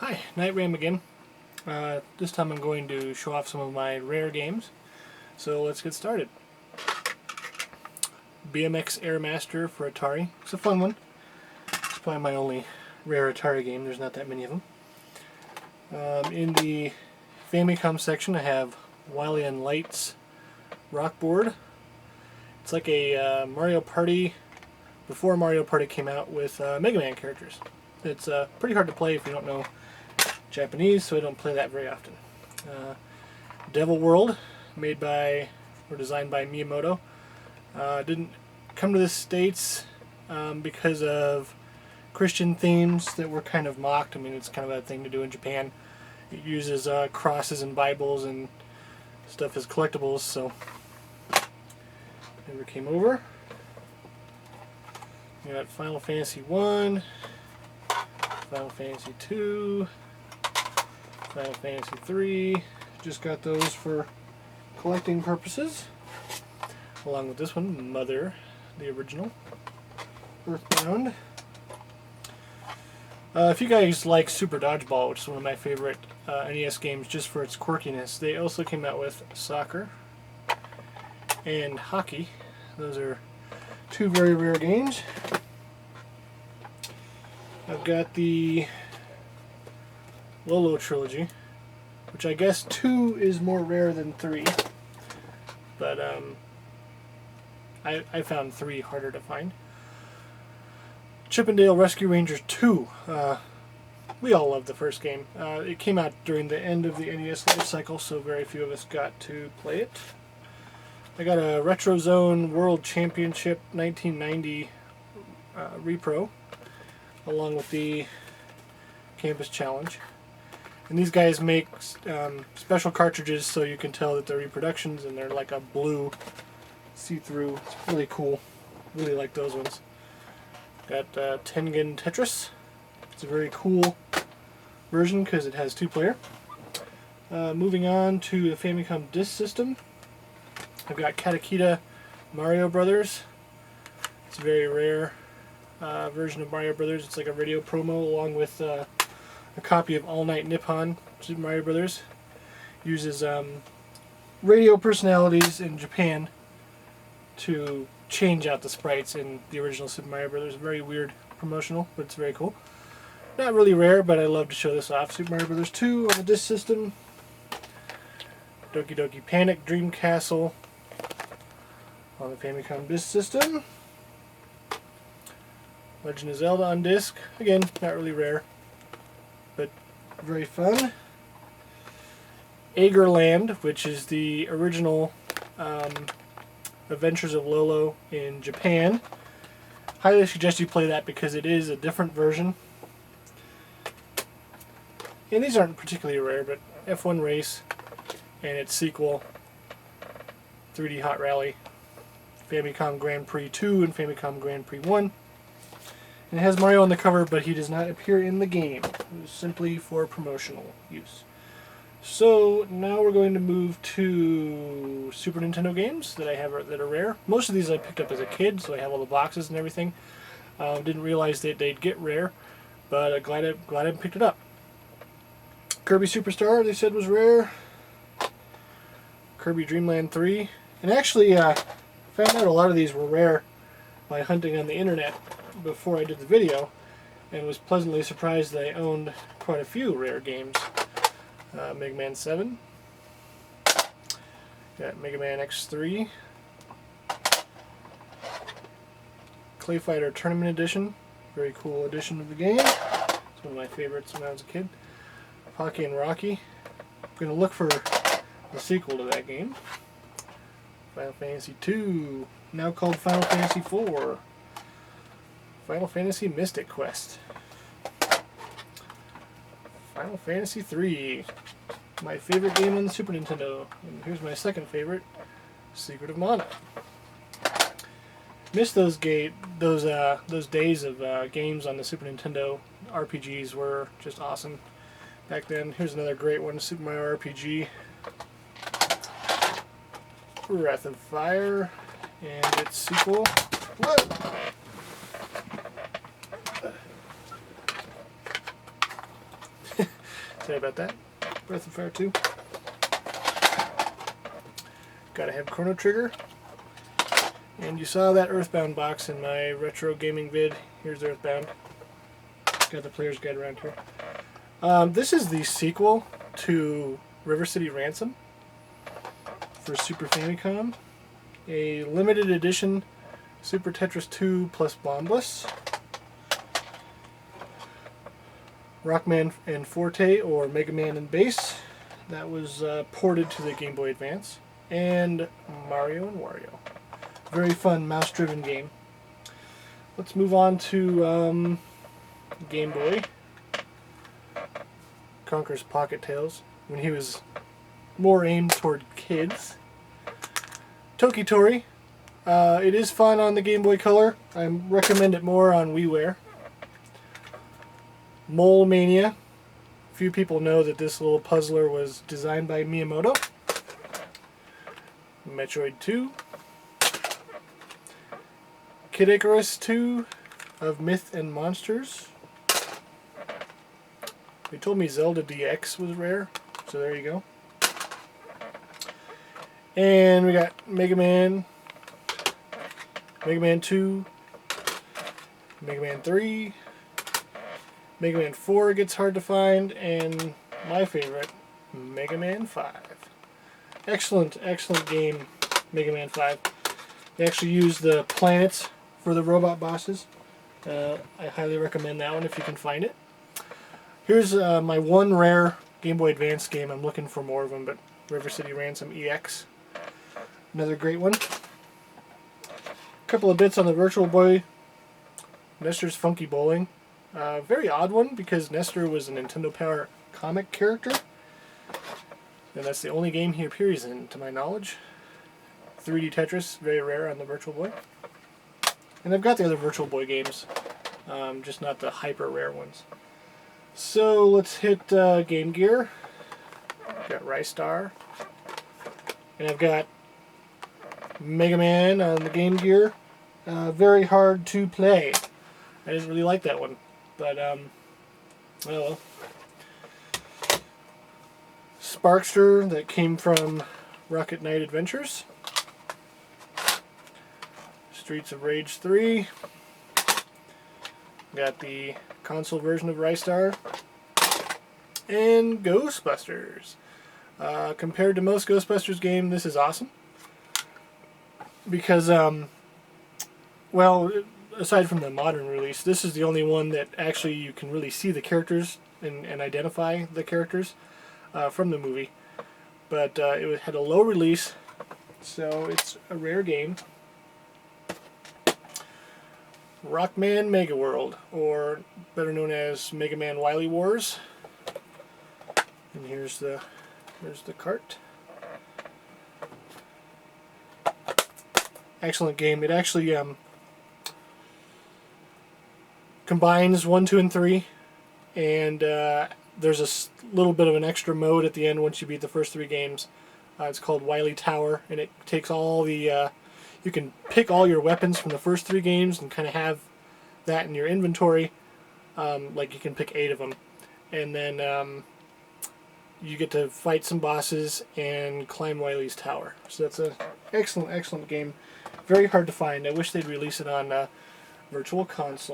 Hi, Nightram again. This time I'm going to show off some of my rare games. So let's get started. BMX Airmaster for Atari. It's a fun one. It's probably my only rare Atari game. There's not that many of them. In the Famicom section I have Wily and Light's Rock Board. It's like a Mario Party before Mario Party came out with Mega Man characters. It's pretty hard to play if you don't know Japanese, so I don't play that very often. Devil World, made by or designed by Miyamoto. Didn't come to the States because of Christian themes that were kind of mocked. I mean, it's kind of a thing to do in Japan. It uses crosses and Bibles and stuff as collectibles, so never came over. We got Final Fantasy 1, Final Fantasy 2, Final Fantasy 3. Just got those for collecting purposes. Along with this one, Mother, the original, Earthbound. If you guys like Super Dodgeball, which is one of my favorite NES games just for its quirkiness, they also came out with Soccer and Hockey. Those are two very rare games. I've got the Lolo trilogy, which I guess 2 is more rare than 3, but I found 3 harder to find. Chippendale Rescue Rangers 2. We all loved the first game. It came out during the end of the NES life cycle, so very few of us got to play it. I got a Retro Zone World Championship 1990 repro, along with the Campus Challenge. And these guys make special cartridges so you can tell that they're reproductions, and they're like a blue see-through. It's really cool. Really like those ones. Got Tengen Tetris. It's a very cool version because it has 2-player. Moving on to the Famicom Disk System. I've got Katakita Mario Brothers. It's a very rare version of Mario Brothers. It's like a radio promo along with a copy of All Night Nippon Super Mario Brothers. Uses radio personalities in Japan to change out the sprites in the original Super Mario Brothers. Very weird promotional, but it's very cool. Not really rare, but I love to show this off. Super Mario Brothers 2 on the Disk System. Doki Doki Panic Dream Castle on the Famicom Disk System. Legend of Zelda on disc. Again, not really rare, but very fun. Agerland, which is the original Adventures of Lolo in Japan. Highly suggest you play that because it is a different version. And these aren't particularly rare, but F1 Race and its sequel, 3D Hot Rally, Famicom Grand Prix 2 and Famicom Grand Prix 1. And it has Mario on the cover, but he does not appear in the game. It was simply for promotional use. So now we're going to move to Super Nintendo games that I have that are rare. Most of these I picked up as a kid, so I have all the boxes and everything. Didn't realize that they'd get rare, but glad I picked it up. Kirby Superstar, they said, was rare. Kirby Dream Land 3. And actually, found out a lot of these were rare by hunting on the internet before I did the video, and was pleasantly surprised that I owned quite a few rare games. Mega Man 7. Got Mega Man X3. Clay Fighter Tournament Edition. Very cool edition of the game. It's one of my favorites when I was a kid. Pocky and Rocky. I'm going to look for the sequel to that game. Final Fantasy 2. Now called Final Fantasy 4. Final Fantasy Mystic Quest. Final Fantasy 3. My favorite game on the Super Nintendo. And here's my second favorite, Secret of Mana. Missed those days of games on the Super Nintendo. RPGs were just awesome back then. Here's another great one, Super Mario RPG. Breath of Fire and its sequel. Whoa! Sorry about that. Breath of Fire 2. Gotta have Chrono Trigger. And you saw that Earthbound box in my retro gaming vid. Here's Earthbound. Got the player's guide around here. This is the sequel to River City Ransom for Super Famicom. A limited edition Super Tetris 2 plus Bombless. Rockman and Forte, or Mega Man and Bass. That was ported to the Game Boy Advance. And Mario and Wario. Very fun mouse-driven game. Let's move on to Game Boy. Conker's Pocket Tales, when he was more aimed toward kids. Tokitori. It is fun on the Game Boy Color. I recommend it more on WiiWare. Mole Mania. Few people know that this little puzzler was designed by Miyamoto. Metroid 2. Kid Icarus 2 of Myth and Monsters. They told me Zelda DX was rare, so there you go. And we got Mega Man, Mega Man 2, Mega Man 3, Mega Man 4 gets hard to find, and my favorite, Mega Man 5. Excellent, excellent game, Mega Man 5. They actually use the planets for the robot bosses. I highly recommend that one if you can find it. Here's my one rare Game Boy Advance game. I'm looking for more of them, but River City Ransom EX. Another great one. A couple of bits on the Virtual Boy. Nestor's Funky Bowling. Very odd one because Nestor was a Nintendo Power comic character. And that's the only game he appears in, to my knowledge. 3D Tetris, very rare on the Virtual Boy. And I've got the other Virtual Boy games, just not the hyper rare ones. So let's hit Game Gear. Got Rystar. And I've got Mega Man on the Game Gear. Very hard to play. I didn't really like that one, but oh well. Sparkster, that came from Rocket Knight Adventures. Streets of Rage 3. Got the console version of Rystar. And Ghostbusters. Compared to most Ghostbusters games, this is awesome. Because, well, aside from the modern release, this is the only one that actually you can really see the characters and identify the characters from the movie. But it had a low release, so it's a rare game. Rockman Mega World, or better known as Mega Man Wily Wars. And here's the cart. Excellent game. It actually combines 1, 2, and 3, and there's a little bit of an extra mode at the end once you beat the first 3 games. It's called Wily Tower, and it takes all the you can pick all your weapons from the first 3 games and kind of have that in your inventory. Like you can pick 8 of them, and then you get to fight some bosses and climb Wily's tower. So that's an excellent, excellent game. Very hard to find. I wish they'd release it on Virtual Console.